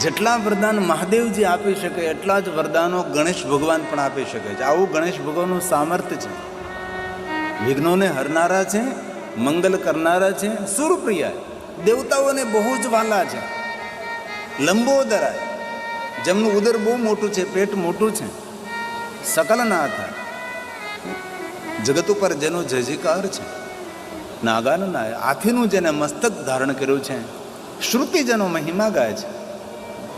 જેટલા વરદાન મહાદેવજી આપી શકે એટલા જ વરદાનો ગણેશ ભગવાન પણ આપી શકે છે. આવું ગણેશ ભગવાનનું સામર્થ્ય છે. વિઘ્નોને હરનારા છે, મંગલ કરનારા છે, સુરપ્રિય, દેવતાઓને બહુ જ વાલા છે, લંબોદરા, જેમનું ઉદર બહુ મોટું છે, પેટ મોટું છે, સકલ ના થાય, જગત ઉપર જેનો જયજયકાર છે, નાગાન નાય, હાથીનું જેને મસ્તક ધારણ કર્યું છે, શ્રુતિ જેનો મહિમા ગાય છે,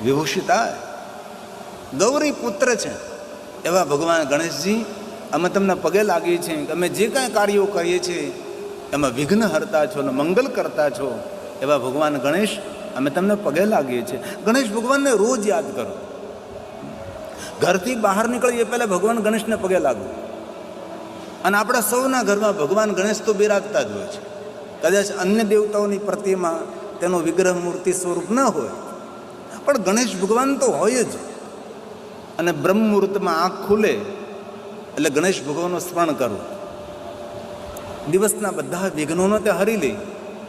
વિભૂષિતા ગૌરી પુત્ર છે, એવા ભગવાન ગણેશજી અમે તમને પગે લાગીએ છીએ કે અમે જે કાંઈ કાર્યો કરીએ છીએ એમાં વિઘ્ન હરતા છો ને મંગલ કરતા છો, એવા ભગવાન ગણેશ અમે તમને પગે લાગીએ છીએ. ગણેશ ભગવાનને રોજ યાદ કરો. ઘરથી બહાર નીકળીએ પહેલાં ભગવાન ગણેશને પગે લાગો. અને આપણા સૌના ઘરમાં ભગવાન ગણેશ તો બિરાજતા જ હોય છે. કદાચ અન્ય દેવતાઓની પ્રતિમા તેનો વિગ્રહ મૂર્તિ સ્વરૂપ ન હોય, પણ ગણેશ ભગવાન તો હોય જ. અને બ્રહ્મ મુહૂર્તમાં આંખ ખુલે એટલે ગણેશ ભગવાનનું સ્મરણ કરવું. દિવસના બધા વિઘ્નોનો તે હરી લે,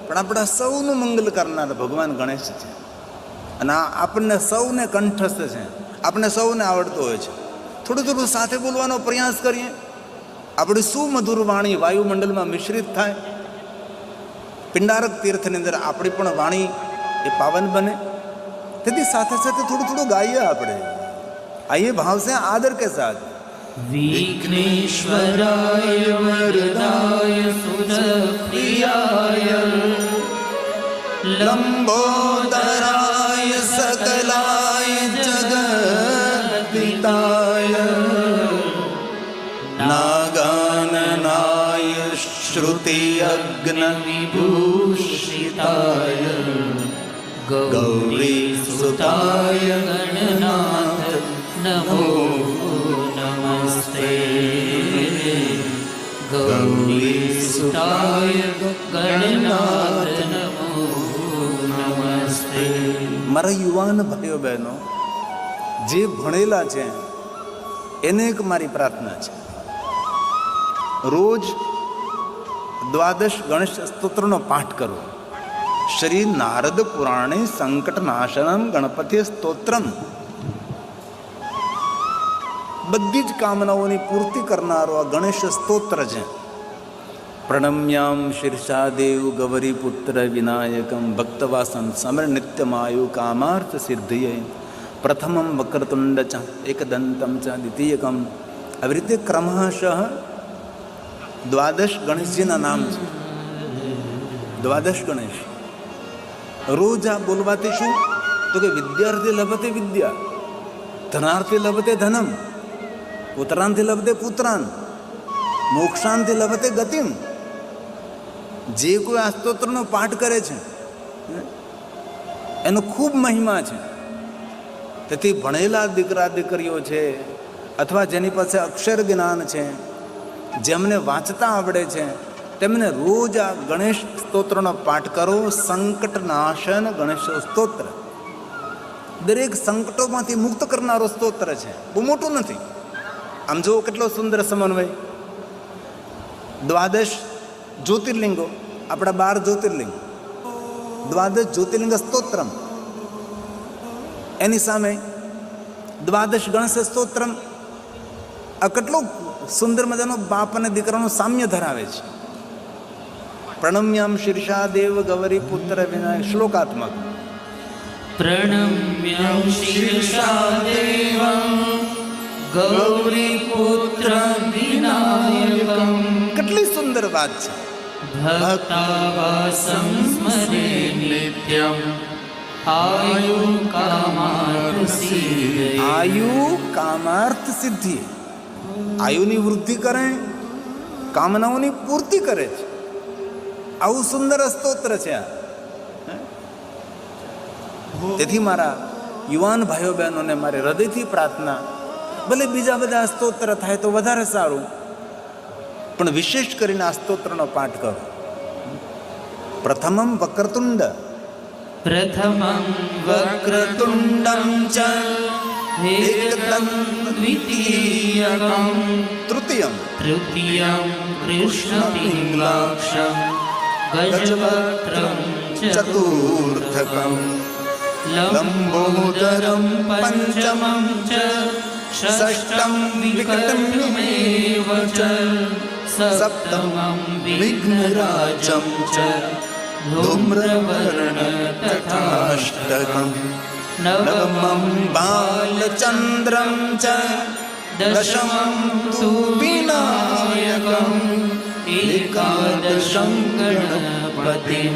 પણ આપણા સૌનું મંગલ કરનાર ભગવાન ગણેશ છે. અને આ આપણને સૌને કંઠસ્થ છે, આપણે સૌને આવડતો હોય છે. થોડું થોડું સાથે બોલવાનો પ્રયાસ કરીએ, આપણી સુમધુર વાણી વાયુમંડળમાં મિશ્રિત થાય, પિંડારક તીર્થની અંદર આપણી પણ વાણી એ પાવન બને. તેથી સાથે સાથે થોડું થોડું ગાઈએ આપણે. આઈએ ભાવ સે આદર કે સાથ. વિઘ્નેશ્વરાય વરદાય સુરપ્રિયાય લંબોદરાય સકલાય જગદિતાય નાગાનનાય શ્રુતિ અગ્ન વિભૂષિતાય ગૌરી સુતાય ગણનાથ નમો નમસ્તે. ગૌરી સુતાય ગણનાથ નમો નમસ્તે. મારા યુવાન ભાઈઓ બહેનો જે ભણેલા છે એને એક મારી પ્રાર્થના છે, રોજ દ્વાદશ ગણેશ સ્તોત્રનો પાઠ કરવો. શ્રી નારદ પુરાણે સંકટ નાશનમ ગણપતિ સ્તોત્રમ, બધી જ કામનાઓની પૂર્તિ કરનારો આ ગણેશ સ્તોત્ર છે. પ્રણમ્યામ શીર્ષાદેવ ગૌરી પુત્ર વિનાયકમ ભક્તવાસન સમર નિત્યમાયુ કામાર્થ સિદ્ધિએ પ્રથમમ વક્રતુંડ ચ એકદંતમ ચ દ્વિતીયકમ. આવી રીતે ક્રમશઃ દ્વાદશ ગણેશજીના નામ છે. દ્વાદશ ગણેશ રોજ આ બોલવાથી શું તો કે વિદ્યાર્થી લભતે વિદ્યા, ધનાર્થી લભતે ધનમ, પુત્રાંથી લભતે પુત્રાન, મોક્ષાંથી લભતે ગતિમ. જે કોઈ આ સ્તોત્રનો પાઠ કરે છે એનો ખૂબ મહિમા છે. તેથી ભણેલા દીકરા દીકરીઓ છે અથવા જેની પાસે અક્ષર જ્ઞાન છે, જેમને વાંચતા આવડે છે, તેમને રોજ આ ગણેશ સ્તોત્રનો પાઠ કરો. સંકટ નાશન ગણેશ સ્તોત્ર દરેક સંકટોમાંથી મુક્ત કરનારો સ્તોત્ર છે. બહુ મોટું નથી. આમ જુઓ કેટલો સુંદર સમન્વય. દ્વાદશ જ્યોતિર્લિંગો, આપણા 12 જ્યોતિર્લિંગ, દ્વાદશ જ્યોતિર્લિંગ સ્તોત્રમ, એની સામે દ્વાદશ ગણેશ સ્તોત્રમ. આ કેટલો સુંદર મજાનો બાપ અને દીકરાનો સામ્ય ધરાવે છે. પ્રણમ્યામ શીર્ષા દેવ ગૌરી પુત્ર વિનાયક શ્લોકાત્મક. પ્રણમ્યં શીર્ષા દેવં ગૌરી પુત્ર વિનાયકં. કેટલી સુંદર વાત છે. ભક્તાવાસં સ્મરે નિત્યં આયુ કામાર્થ સિદ્ધયે. આયુ કામાર્થ સિદ્ધિ, આયુની વૃદ્ધિ કરે, કામનાઓની પૂર્તિ કરે છે. આવું સુંદર સ્તોત્ર છે આ. તેથી મારા યુવાન ભાઈઓ બહેનોને મારી હૃદયથી પ્રાર્થના, ભલે બીજા બધા સ્તોત્ર થાય તો વધારે સારું, પણ વિશેષ કરીને આ સ્તોત્રનો પાઠ કરો. પ્રથમમ વક્રતુંડ, પ્રથમં વક્રતુંડં ચ એકદં દ્વિતીયકં તૃતીયમ તૃતીયં કૃષ્ણપિંગલાક્ષં ગજવક્त्रं ચતુર્થકં. લંબોદરમ પંચમમ ચ ષષ્ઠમ વિકટમેવ ચ સપ્તમમ વિઘ્નરાજમ ચ ધૂમ્રવર્ણ તથાષ્ટકમ નવમં બાલચંદ્રમ ચ દશમં તુ વિનાયકમ એકાદશં ગણપતિમ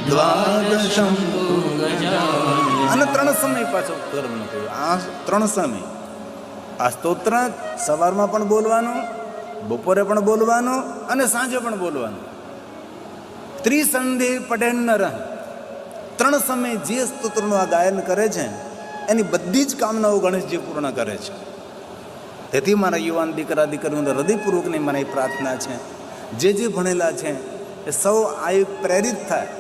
દ્વાદશમ તુ ગજાનનમ. અને 3 સમય પાછો કરવાનું કહ્યું. આ 3 સમય. આ સ્તોત્ર સવારમાં પણ બોલવાનું, બપોરે પણ બોલવાનું અને સાંજે પણ બોલવાનું. ત્રિસંધે પઢેન નર. 3 સમય જે સ્તોત્રનું આ ગાયન કરે છે એની બધી જ કામનાઓ ગણેશજી પૂર્ણ કરે છે. તેથી મારા યુવાન દીકરા દીકરીઓને હૃદયપૂર્વકની મારી પ્રાર્થના છે, જે ભણેલા છે એ સૌ આ પ્રેરિત થાય.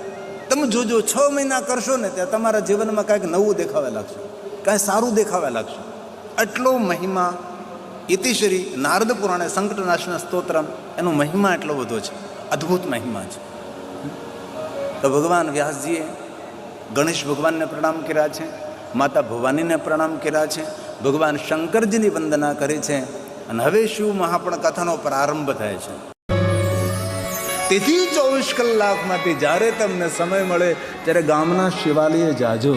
તમે જોજો 6 મહિના કરશો ને ત્યાં તમારા જીવનમાં કાંઈક નવું દેખાવા લાગશે, કાંઈ સારું દેખાવા લાગશે. આટલો મહિમા ઇતિશ્રી નારદ પુરાણે સંકટનાશન સ્તોત્રમ, એનો મહિમા એટલો બધો છે, અદ્ભુત મહિમા છે. તો ભગવાન વ્યાસજીએ ગણેશ ભગવાનને પ્રણામ કર્યા છે, માતા ભવાનીને પ્રણામ કર્યા છે, ભગવાન શંકરજીની વંદના કરી છે. અને હવે શિવ મહાપણ કથાનો પ્રારંભ થાય છે. તેથી 24 કલાકમાંથી જ્યારે તમને સમય મળે ત્યારે ગામના શિવાલયે જાજો.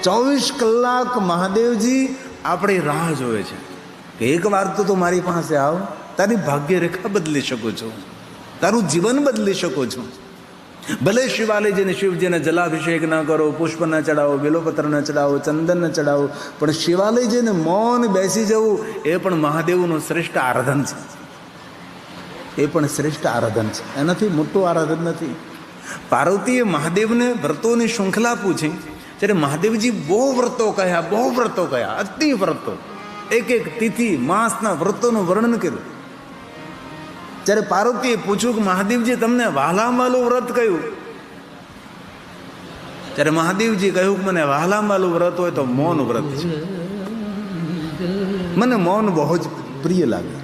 24 કલાક મહાદેવજી આપણી રાહ જોવે છે કે એક વાર તો મારી પાસે આવ, તારી ભાગ્ય રેખા બદલી શકું છું, તારું જીવન બદલી શકું છું. ભલે શિવાલયજીને શિવજીને જલાભિષેક ન કરો, પુષ્પ ન ચડાવો, બેલોપત્ર ન ચડાવો, ચંદન ન ચડાવો, પણ શિવાલયજીને મૌન બેસી જવું એ પણ મહાદેવનું શ્રેષ્ઠ આરાધન છે. એ પણ શ્રેષ્ઠ આરાધન છે, એનાથી મોટું આરાધન નથી. પાર્વતીએ મહાદેવને વ્રતોની શૃંખલા પૂછી ત્યારે મહાદેવજી બહુ વ્રતો કયા, અતિ વ્રતો, એક તિથિ માસના વ્રતોનું વર્ણન કર્યું. જ્યારે પાર્વતીએ પૂછ્યું કે મહાદેવજી તમને વહાલામાલું વ્રત કયું? ત્યારે મહાદેવજી કહ્યું કે મને વહાલામાલું વ્રત હોય તો મૌન વ્રત છે. મને મૌન બહુ જ પ્રિય લાગે.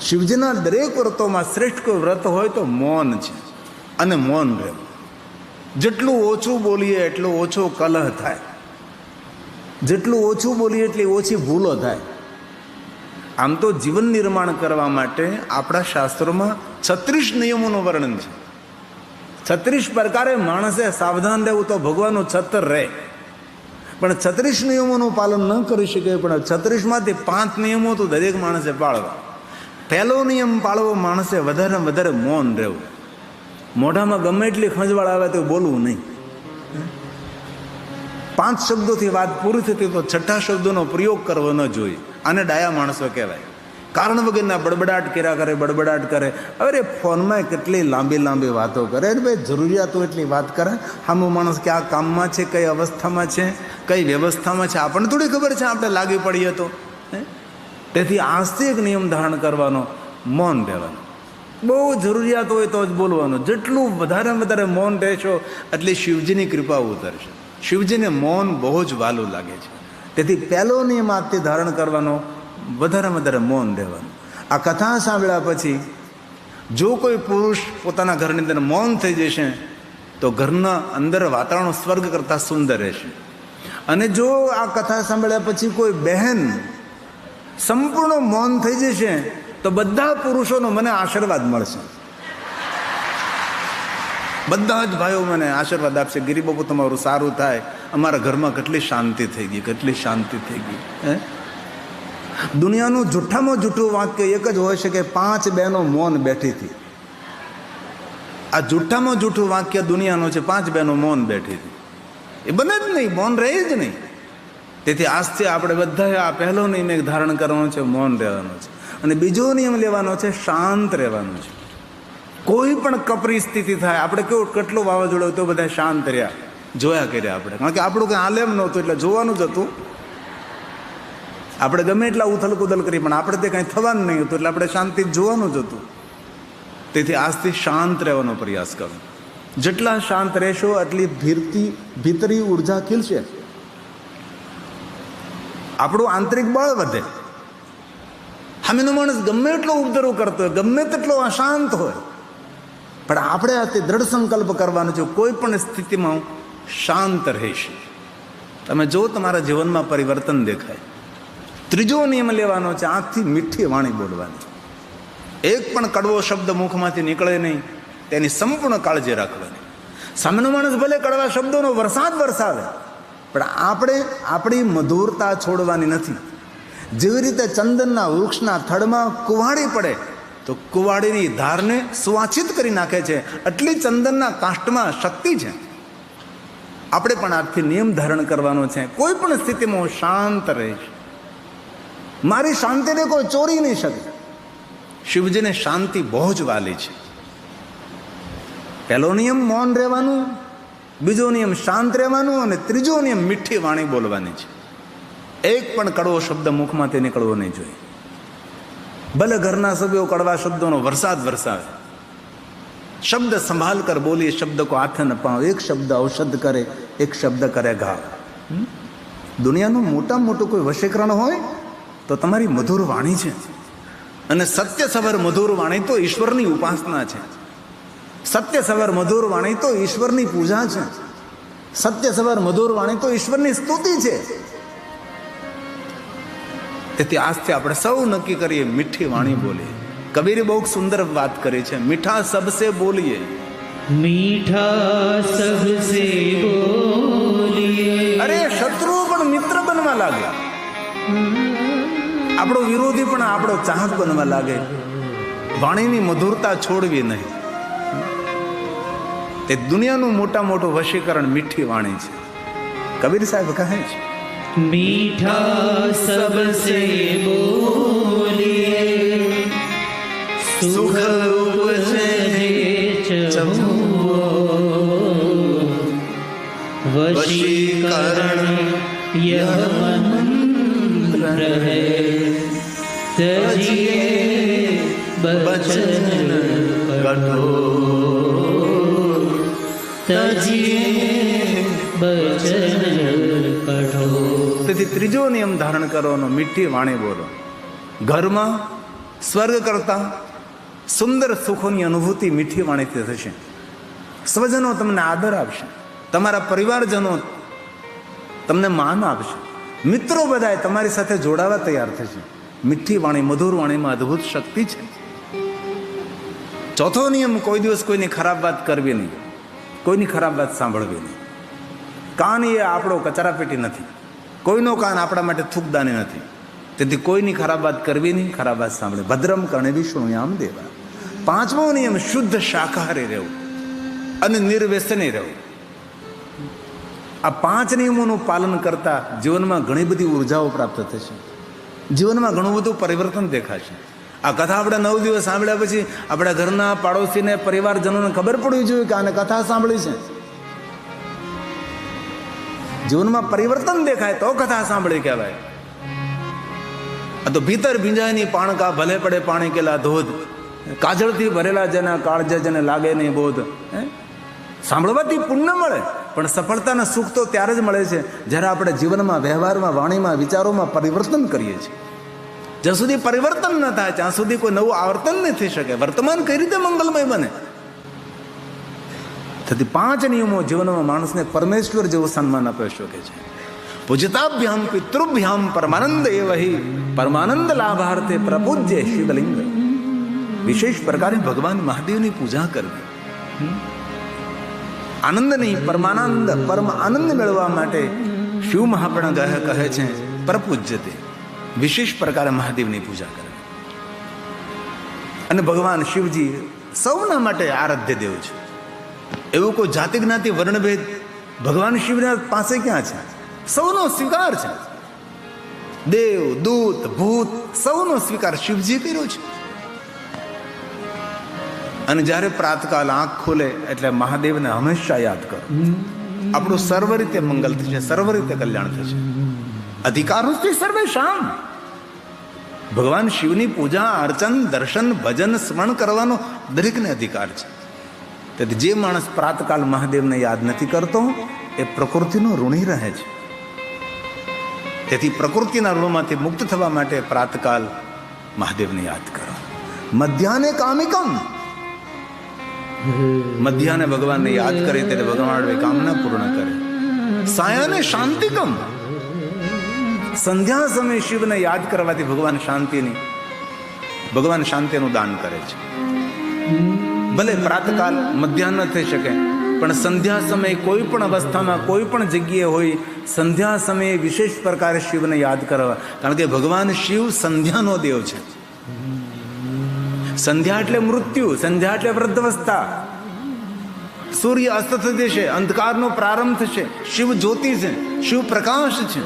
શિવજીના દરેક વ્રતોમાં શ્રેષ્ઠ કોઈ વ્રત હોય તો મૌન છે. અને મૌન રહેવું. જેટલું ઓછું બોલીએ એટલો ઓછો કલહ થાય, જેટલું ઓછું બોલીએ એટલી ઓછી ભૂલો થાય. આમ તો જીવન નિર્માણ કરવા માટે આપણા શાસ્ત્રોમાં 36 નિયમોનું વર્ણન છે. 36 પ્રકારે માણસે સાવધાન રહેવું તો ભગવાનનું છત્ર રહે. પણ 36 નિયમોનું પાલન ન કરી શકે, પણ 36માંથી 5 નિયમો તો દરેક માણસે પાળવા. પહેલો નિયમ પાળવો માણસે વધારે મૌન રહેવું. મોઢામાં ગમે એટલી ખંજવાળ આવે તો બોલવું નહીં. 5 શબ્દોથી વાત પૂરી થતી તો 6ઠ્ઠા શબ્દોનો પ્રયોગ કરવો ન જોઈએ. આને ડાયા માણસો કહેવાય. કારણ વગરના બડબડાટ કરે. અરે ફોનમાં કેટલી લાંબી વાતો કરે. અરે ભાઈ જરૂરિયાત હોય એટલી વાત કરે. સામો માણસ કયા કામમાં છે, કઈ અવસ્થામાં છે, કઈ વ્યવસ્થામાં છે, આપણને થોડી ખબર છે, આપણે લાગી પડીએ તો. તેથી આજથી એક નિયમ ધારણ કરવાનો, મૌન રહેવાનું. બહુ જરૂરિયાત હોય તો જ બોલવાનું. જેટલું વધારે મૌન રહેશો એટલે શિવજીની કૃપા ઉતરશે. શિવજીને મૌન બહુ જ વાલું લાગે છે. તેથી પહેલો નિયમ આજથી ધારણ કરવાનો, વધારે મૌન રહેવાનું. આ કથા સાંભળ્યા પછી જો કોઈ પુરુષ પોતાના ઘરની અંદર મૌન થઈ જશે તો ઘરના અંદર વાતાવરણ સ્વર્ગ કરતાં સુંદર રહેશે. અને જો આ કથા સાંભળ્યા પછી કોઈ બહેન સંપૂર્ણ મૌન થઈ જશે તો બધા પુરુષોનો મને આશીર્વાદ મળશે. બધા જ ભાઈઓ મને આશીર્વાદ આપશે, ગિરિબાબુ તમારું સારું થાય, અમારા ઘરમાં કેટલી શાંતિ થઈ ગઈ. દુનિયાનું જૂઠામાં જૂઠું વાક્ય એક જ હોય છે કે 5 બહેનો મૌન બેઠી હતી. આ જૂઠામાં જૂઠું વાક્ય દુનિયાનું છે, 5 બહેનો મૌન બેઠી હતી. એ બને જ નહીં, મૌન રહે જ નહીં. તેથી આજથી આપણે બધાએ આ પહેલો નિયમ એક ધારણ કરવાનો છે, મૌન રહેવાનો છે. અને બીજો નિયમ લેવાનો છે, શાંત રહેવાનું છે. કોઈ પણ કપરી સ્થિતિ થાય, આપણે કેટલું વાવાઝોડું હોય તો બધા શાંત રહ્યા, જોયા કર્યા આપણે. કારણ કે આપણું કંઈ આલેમ નહોતું એટલે જોવાનું જ હતું. આપણે ગમે એટલા ઉથલ કરી પણ આપણે તે કાંઈ થવાનું નહીં હતું એટલે આપણે શાંતિ જોવાનું જ હતું. તેથી આજથી શાંત રહેવાનો પ્રયાસ કરો. જેટલા શાંત રહેશો એટલી ભીતરી ઉર્જા ખીલશે, આપણું આંતરિક બળ વધે. સામેનો માણસ ગમે એટલો ઉપદ્રવ કરતો હોય, ગમે તેટલો અશાંત હોય, પણ આપણે આ દ્રઢ સંકલ્પ કરવાનો છે, કોઈ પણ સ્થિતિમાં શાંત રહેશે. તમે જો તમારા જીવનમાં પરિવર્તન દેખાય. ત્રીજો નિયમ લેવાનો છે, આંખથી મીઠી વાણી બોલવાની. એક પણ કડવો શબ્દ મુખમાંથી નીકળે નહીં, તેની સંપૂર્ણ કાળજી રાખવાની. સામાન્ય માણસ ભલે કડવા શબ્દોનો વરસાદ વરસાવે, પણ આપણે આપણી મધુરતા છોડવાની નથી. જેવી રીતે ચંદનના વૃક્ષના થડમાં કુવાડી પડે તો કુવાડીની ધારને સુવાંછિત કરી નાખે છે, એટલી ચંદનના કાષ્ટમાં શક્તિ છે. આપણે પણ આજથી નિયમ ધારણ કરવાનો છે, કોઈ પણ સ્થિતિમાં હું શાંત રહીશ. મારી શાંતિને કોઈ ચોરી નહીં શકે. શિવજીને શાંતિ બહુ જ વાલી છે. પહેલો નિયમ મૌન રહેવાનું, બીજો નિયમ શાંત રહેવાનું, અને ત્રીજો નિયમ મીઠી વાણી બોલવાની છે. એક પણ કડવો શબ્દ મુખમાંથી નીકળવો નહીં જોઈએ. ભલે ઘરના સભ્યો કડવા શબ્દોનો વરસાદ વરસાવે, શબ્દ સંભાળ કર બોલીએ, શબ્દ કો હાથ ન પાઓ. એક શબ્દ ઔષધ કરે, એક શબ્દ કરે ઘા. દુનિયાનું મોટામાં મોટું કોઈ વશીકરણ હોય તો તમારી મધુર વાણી છે. અને સત્ય સવર મધુર વાણી તો ઈશ્વરની ઉપાસના છે. સત્ય સવર મધુર વાણી તો ઈશ્વરની પૂજા છે. સત્ય સવર મધુર વાણી તો ઈશ્વરની સ્તુતિ છે. તેથી આજથી આપણે સૌ નક્કી કરીએ, મીઠી વાણી બોલીએ. કબીરે બહુ સુંદર વાત કરી છે, મીઠા સબસે બોલીએ. મીઠા સબસે બોલીએ. અરે શત્રુઓ પણ મિત્ર બનવા લાગે, આપણો વિરોધી પણ આપણો ચાહક બનવા લાગે. વાણીની મધુરતા છોડવી નહીં. તે દુનિયાનું મોટા મોટું વશીકરણ મીઠી વાણી છે. કબીર સાહેબ કહે છે, મીઠા સબસે બોલીએ, સુખ ઉપજે ચહુઓ, વશીકરણ યહ મંત્ર હૈ, તજીએ બચન કઠોર, તજીએ બચન કઠોર. તેથી ત્રીજો નિયમ ધારણ કરવાનો, મીઠી વાણી બોલો. ઘરમાં સ્વર્ગ કરતા સુંદર સુખોની અનુભૂતિ મીઠી વાણીથી થશે. સ્વજનો તમને આદર આપશે, તમારા પરિવારજનો તમને માન આપશે, મિત્રો બધા તમારી સાથે જોડાવા તૈયાર થશે. મીઠી વાણી, મધુર વાણીમાં અદ્ભુત શક્તિ છે. ચોથો નિયમ, કોઈ દિવસ કોઈની ખરાબ વાત કરવી નહીં, કોઈની ખરાબ વાત સાંભળવી નહીં. કાન એ આપણો કચરાપેટી નથી, કોઈનો કાન આપણા માટે થૂકદાની નથી. તેથી કોઈની ખરાબ વાત કરવી નહીં, ખરાબ વાત સાંભળે. ભદ્રમ કર્ણે વિષ્ણુયામ દેવા. પાંચમો નિયમ, શુદ્ધ શાકાહારી રહેવું અને નિર્વ્યસની રહેવું. આ 5 નિયમોનું પાલન કરતા જીવનમાં ઘણી બધી ઉર્જાઓ પ્રાપ્ત થશે. જીવનમાં ઘણું બધું પરિવર્તન દેખાશે. આ કથા આપણે 9 દિવસ સાંભળ્યા પછી આપણા ઘરના પાડોશીને, પરિવારજનોને ખબર પડવી જોઈએ કે આને કથા સાંભળી છે. જીવનમાં પરિવર્તન દેખાય તો કથા સાંભળી કહેવાય. આ તો ભીતર ભીંજાયની પાણકા, ભલે પડે પાણી કેલા ધોધ, કાજળથી ભરેલા જેના કાળજે જેને લાગે નહીં બોધ. સાંભળવાથી પુણ્ય મળે, પણ સફળતાના સુખ તો ત્યારે જ મળે છે જ્યારે આપણે જીવનમાં, વ્યવહારમાં, વાણીમાં, વિચારોમાં પરિવર્તન કરીએ છીએ. જ્યાં સુધી પરિવર્તન ન થાય ત્યાં સુધી કોઈ નવું આવર્તન નહીં થઈ શકે. વર્તમાન કઈ રીતે મંગલમય બને? તેથી 5 નિયમો જીવનમાં માણસને પરમેશ્વર જેવું સન્માન આપી શકે છે. પૂજતાભ્યામ પિતૃભ્યામ પરમાનંદ એવહી, પરમાનંદ લાભાર્થે પ્રપૂજ્ય શિવલિંગ. વિશેષ પ્રકારે ભગવાન મહાદેવની પૂજા કરવી. આનંદ નહીં, પરમાનંદ, પરમ આનંદ મેળવવા માટે શિવ મહાપણ કહે છે પ્રપૂજ્યતે. વિશેષ પ્રકારે મહાદેવની પૂજા કરવી. અને ભગવાન શિવજી સૌના માટે આરાધ્ય દેવ છે. એવું કોઈ જાતિ જ્ઞાતિ વર્ણભેદ ભગવાન શિવના પાસે ક્યાં છે? સૌનો સ્વીકાર છે. દેવ, દૂત, ભૂત સૌનો સ્વીકાર શિવજી કર્યો છે. અને જ્યારે પ્રાતકાલ આંખ ખુલે એટલે મહાદેવને હંમેશા યાદ કરો. આપણું સર્વ રીતે મંગલ થશે, સર્વ રીતે કલ્યાણ થશે. અધિકારથી સર્વે શામ. ભગવાન શિવની પૂજા, અર્ચન, દર્શન, ભજન, સ્મરણ કરવાનો દરેકને અધિકાર છે. તેથી જે માણસ પ્રાતકાલ મહાદેવને યાદ નથી કરતો એ પ્રકૃતિનો ઋણી રહે છે. તેથી પ્રકૃતિના ઋણમાંથી મુક્ત થવા માટે પ્રાતકાલ મહાદેવને યાદ કરો. મધ્યાહ્ને કામિકમ, મધ્યાને ભગવાનને યાદ કરે ત્યારે ભગવાન કામના પૂર્ણ કરે. સાયાને શાંતિકમ. સંધ્યા સમયે શિવને યાદ કરવાથી ભગવાન શાંતિનું દાન કરે છે. ભલે પ્રાતકાલ મધ્યાહન ન થઈ શકે, પણ સંધ્યા સમયે કોઈ પણ અવસ્થામાં કોઈ પણ જગ્યાએ હોય, સંધ્યા સમયે વિશેષ પ્રકારે શિવને યાદ કરવા. કારણ કે ભગવાન શિવ સંધ્યાનો દેવ છે. સંધ્યા એટલે મૃત્યુ, સંધ્યા એટલે વૃદ્ધાવસ્થા. સૂર્ય અસ્ત થશે છે, અંધકારનો પ્રારંભ થશે. શિવ જ્યોતિ છે, શિવ પ્રકાશ છે.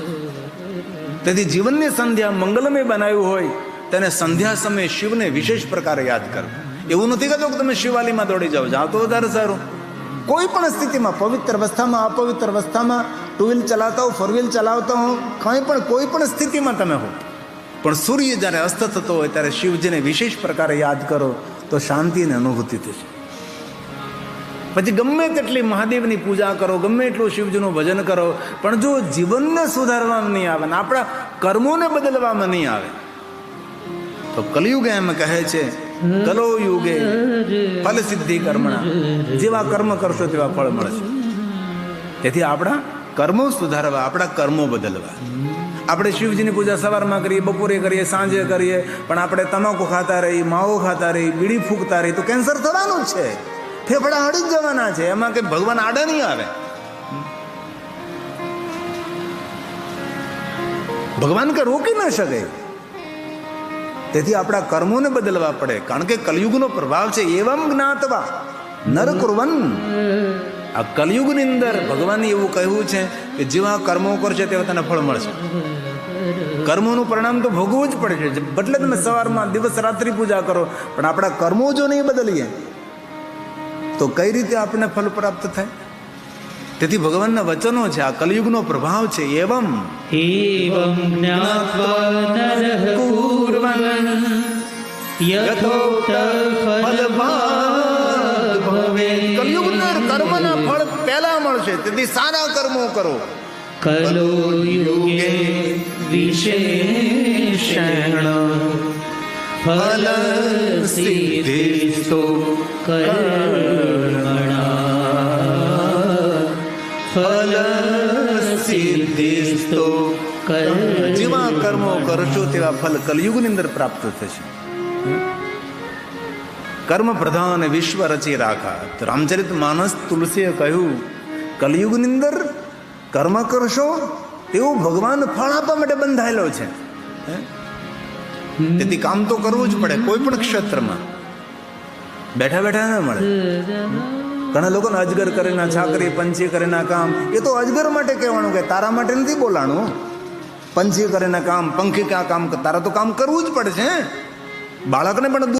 તેથી જીવનની સંધ્યા મંગલમય બનાવ્યું હોય તેને સંધ્યા સમયે શિવને વિશેષ પ્રકારે યાદ કરવું. એવું નથી કહેતો કે તમે શિવાલયમાં દોડી જાઓ, જાઓ તો વધારે સારું. કોઈ પણ સ્થિતિમાં, પવિત્ર અવસ્થામાં, અપવિત્ર અવસ્થામાં, ટુ વ્હીલ ચલાવતા હો, ફોર વ્હીલ ચલાવતા હો, કોઈ પણ સ્થિતિમાં તમે હો, પણ સૂર્ય જ્યારે અસ્ત થતો હોય ત્યારે શિવજીને વિશેષ પ્રકારે યાદ કરો તો શાંતિની અનુભૂતિ થશે. પછી ગમે તેટલી મહાદેવની પૂજા કરો, ગમે એટલું શિવજીનું ભજન કરો, પણ જો જીવનને સુધારવામાં નહીં આવે ને આપણા કર્મોને બદલવામાં નહીં આવે તો કલયુગ એમ કહે છે, કલો યુગે ફલ સિદ્ધિ કર્મણા. જેવા કર્મ કરશો તેવા ફળ મળશે. તેથી આપણા કર્મો સુધારવા, આપણા કર્મો બદલવા. આપણે શિવજીની પૂજા સવારમાં કરીએ, બપોરે કરીએ, સાંજે કરીએ, પણ આપણે તમાકુ ખાતા રહી, માવો ખાતા રહી, બીડી ફૂંકતા રહી તો કેન્સર થવાનું જ છે. ફેફડા હળી જ જવાના છે. એમાં કે ભગવાન આડા નહીં આવે. ભગવાન કે રોકી ન શકે. તેથી આપણા કર્મોને બદલવા પડે. કારણ કે કલયુગનો પ્રભાવ છે. એવમ જ્ઞાતવા નર કુર્વન. આ કલયુગની અંદર ભગવાને એવું કહ્યું છે કે જેવા કર્મો કરશે તેવા તને ફળ મળશે. કર્મોનું પરિણામ તો ભોગવવું જ પડે છે. એટલે તમે સવારમાં દિવસ રાત્રિ પૂજા કરો, પણ આપણા કર્મો જો નહીં બદલીએ તો કઈ રીતે આપણને ફલ પ્રાપ્ત થાય? તેથી ભગવાનના વચનો છે, આ કલયુગનો પ્રભાવ છે. એવમ જ્ઞાત્વા નરઃ કુર્વન યથોક્ત ફલભાગ ભવેત. કલયુગના કર્મના ફળ પહેલા મળશે, તેથી સારા કર્મો કરો. કલો યુગે વિશેષણ ફલ સિદ્ધિસ્તુ કર્મણા ફલ સિદ્ધિસ્તુ જેવા કર્મો કરશો તેવા ફલ કલયુગની અંદર પ્રાપ્ત થશે. કર્મ પ્રધાન વિશ્વ રચી રાખા. તો રામચરિત માનસ તુલસીએ કહ્યું, કલયુગની અંદર કર્મ કરશો તેવું ભગવાન ફળ આપવા માટે બંધાયેલો છે. તેથી કામ તો કરવું જ પડે. કોઈ પણ ક્ષેત્રમાં બેઠા બેઠા ના મળે. ઘણા લોકોને અજગર કરેના છાકરી, પંછી કરેના કામ, એ તો અજગર માટે કહેવાનું, કે તારા માટે નથી બોલાણું. પંછી કરેના કામ, પંખી ક્યાં કામ, તારા તો કામ કરવું જ પડે છે. બાળકને પણ